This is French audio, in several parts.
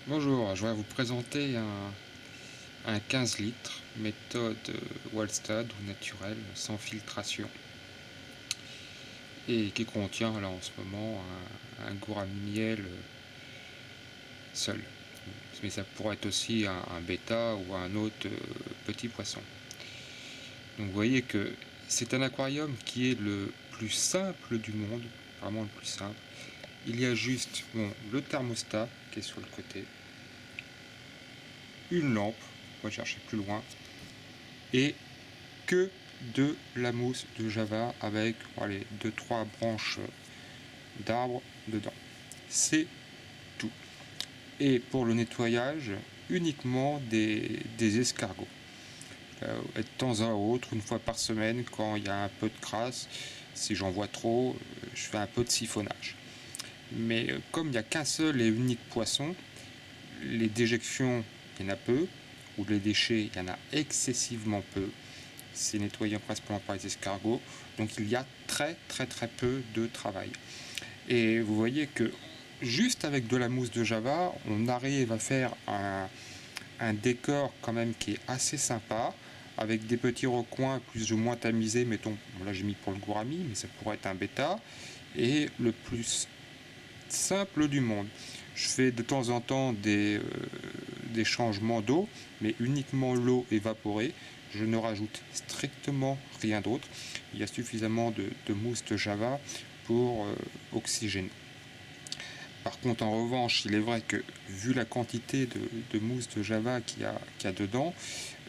Bonjour, je vais vous présenter un 15 litres, méthode Wallstad ou naturelle, sans filtration, et qui contient là en ce moment un gourami miel seul. Mais ça pourrait être aussi un bêta ou un autre petit poisson. Donc vous voyez que c'est un aquarium qui est le plus simple du monde, vraiment le plus simple. Il y a juste le thermostat qui est sur le côté, une lampe, on va chercher plus loin, et que de la mousse de java avec 2-3 branches d'arbres dedans. C'est tout. Et pour le nettoyage, uniquement des escargots. De temps à autre, une fois par semaine, quand il y a un peu de crasse, si j'en vois trop, je fais un peu de siphonnage. Mais comme il n'y a qu'un seul et unique poisson, les déjections, il y en a peu, ou les déchets, il y en a excessivement peu. C'est nettoyé principalement par les escargots, donc il y a très peu de travail. Et vous voyez que juste avec de la mousse de java, on arrive à faire un décor quand même qui est assez sympa, avec des petits recoins plus ou moins tamisés, mettons, là j'ai mis pour le gourami, mais ça pourrait être un bêta, et le plus simple du monde. Je fais de temps en temps des changements d'eau, mais uniquement l'eau évaporée. Je ne rajoute strictement rien d'autre. Il y a suffisamment de mousse de java pour oxygéner. Par contre, en revanche, il est vrai que vu la quantité de mousse de java qu'il y a dedans,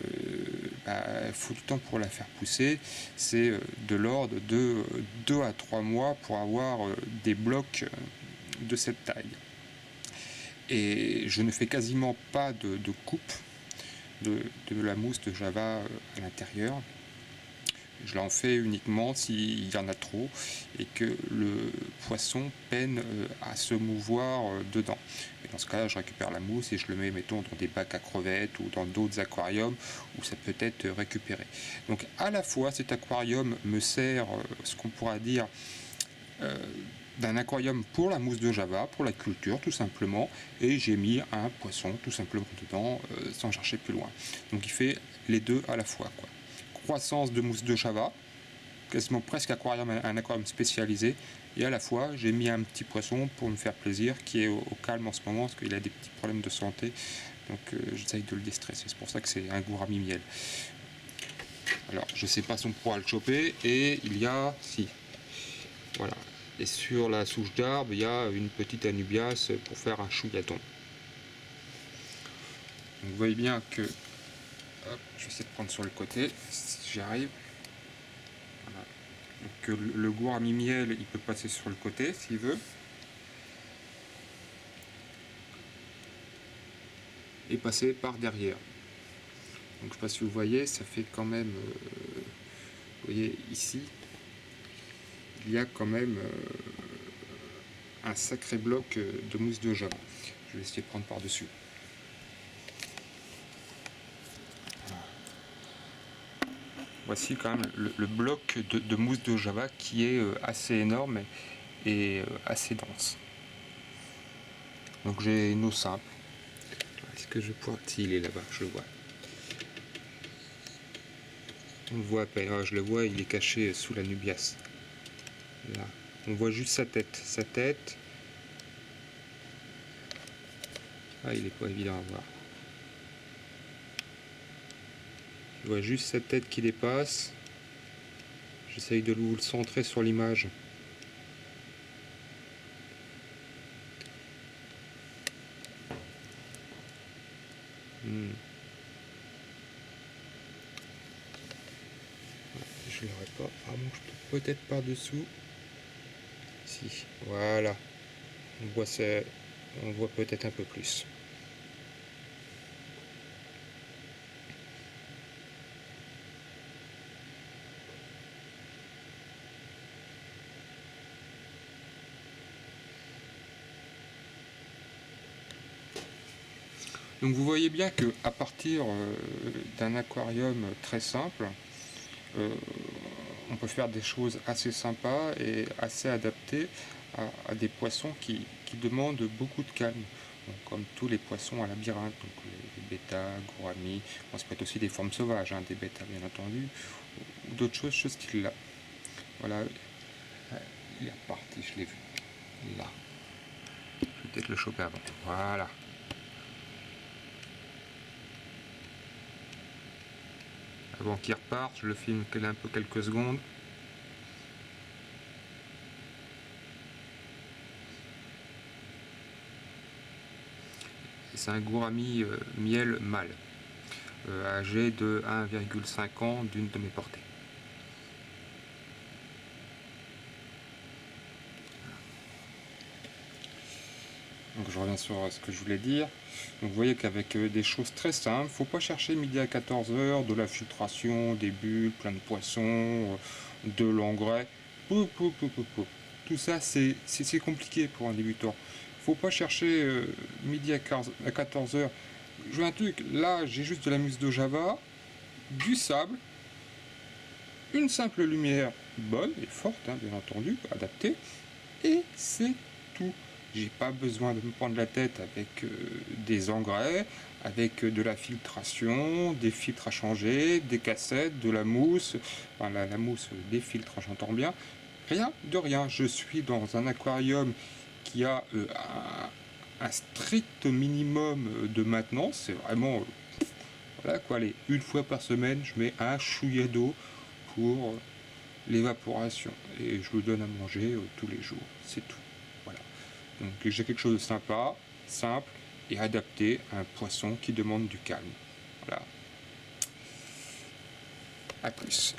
il faut du temps pour la faire pousser. C'est de l'ordre de 2 à 3 mois pour avoir des blocs de cette taille. Et je ne fais quasiment pas de coupe de la mousse de java à l'intérieur. Je l'en fais uniquement s'il y en a trop et que le poisson peine à se mouvoir dedans. Et dans ce cas-là, je récupère la mousse et je le mets, mettons, dans des bacs à crevettes ou dans d'autres aquariums où ça peut être récupéré. Donc à la fois, cet aquarium me sert, ce qu'on pourra dire, d'un aquarium pour la mousse de java, pour la culture tout simplement, et j'ai mis un poisson tout simplement dedans sans chercher plus loin. Donc il fait les deux à la fois, quoi. Croissance de mousse de java, quasiment presque un aquarium spécialisé, et à la fois j'ai mis un petit poisson pour me faire plaisir qui est au calme en ce moment parce qu'il a des petits problèmes de santé, donc j'essaye de le déstresser. C'est pour ça que c'est un gourami miel. Alors je sais pas si on pourra le choper, et il y a, si, voilà. Et sur la souche d'arbre, il y a une petite anubias pour faire un chouillaton. Donc vous voyez bien que, hop, je vais essayer de prendre sur le côté, si j'y arrive. Voilà. Donc le gourami miel, il peut passer sur le côté s'il veut. Et passer par derrière. Donc je ne sais pas si vous voyez, ça fait quand même, vous voyez ici, il y a quand même un sacré bloc de mousse de java. Je vais essayer de prendre par-dessus. Voici quand même le bloc de mousse de java qui est assez énorme et assez dense. Donc j'ai une eau simple. Est-ce que je pourrais... Si, il est là-bas, je le vois. On le voit à peine. Ah, je le vois, il est caché sous la nubias. Là. On voit juste sa tête. Sa tête. Ah, il est pas évident à voir. Je vois juste sa tête qui dépasse. J'essaye de vous le centrer sur l'image. Je l'aurais pas. Ah bon, je peux peut-être par-dessous. Si, voilà. On voit peut-être un peu plus. Donc vous voyez bien que à partir d'un aquarium très simple, on peut faire des choses assez sympas et assez adaptées à des poissons qui demandent beaucoup de calme. comme tous les poissons à labyrinthe, donc les bêtas, gouramis, ça peut être aussi des formes sauvages, hein, des bêtas bien entendu, ou d'autres choses ce style-là. Voilà, il est reparti, je l'ai vu, là. Je vais peut-être le choper avant, voilà. Avant qu'il reparte, je le filme un peu quelques secondes. C'est un gourami miel mâle, âgé de 1,5 ans d'une de mes portées. Donc je reviens sur ce que je voulais dire. Donc vous voyez qu'avec des choses très simples, faut pas chercher midi à 14h, de la filtration, des bulles, plein de poissons, de l'engrais. Tout ça c'est compliqué pour un débutant. Faut pas chercher midi à 14h. Je veux un truc, là j'ai juste de la mousse de Java, du sable, une simple lumière bonne et forte, hein, bien entendu, adaptée, et c'est tout. J'ai pas besoin de me prendre la tête avec des engrais, avec de la filtration, des filtres à changer, des cassettes, de la mousse, enfin la mousse, des filtres, j'entends bien. Rien de rien. Je suis dans un aquarium qui a un strict minimum de maintenance. C'est vraiment voilà quoi, allez, une fois par semaine, je mets un chouïa d'eau pour l'évaporation et je lui donne à manger tous les jours. C'est tout. Voilà. Donc j'ai quelque chose de sympa, simple et adapté à un poisson qui demande du calme. Voilà. À plus.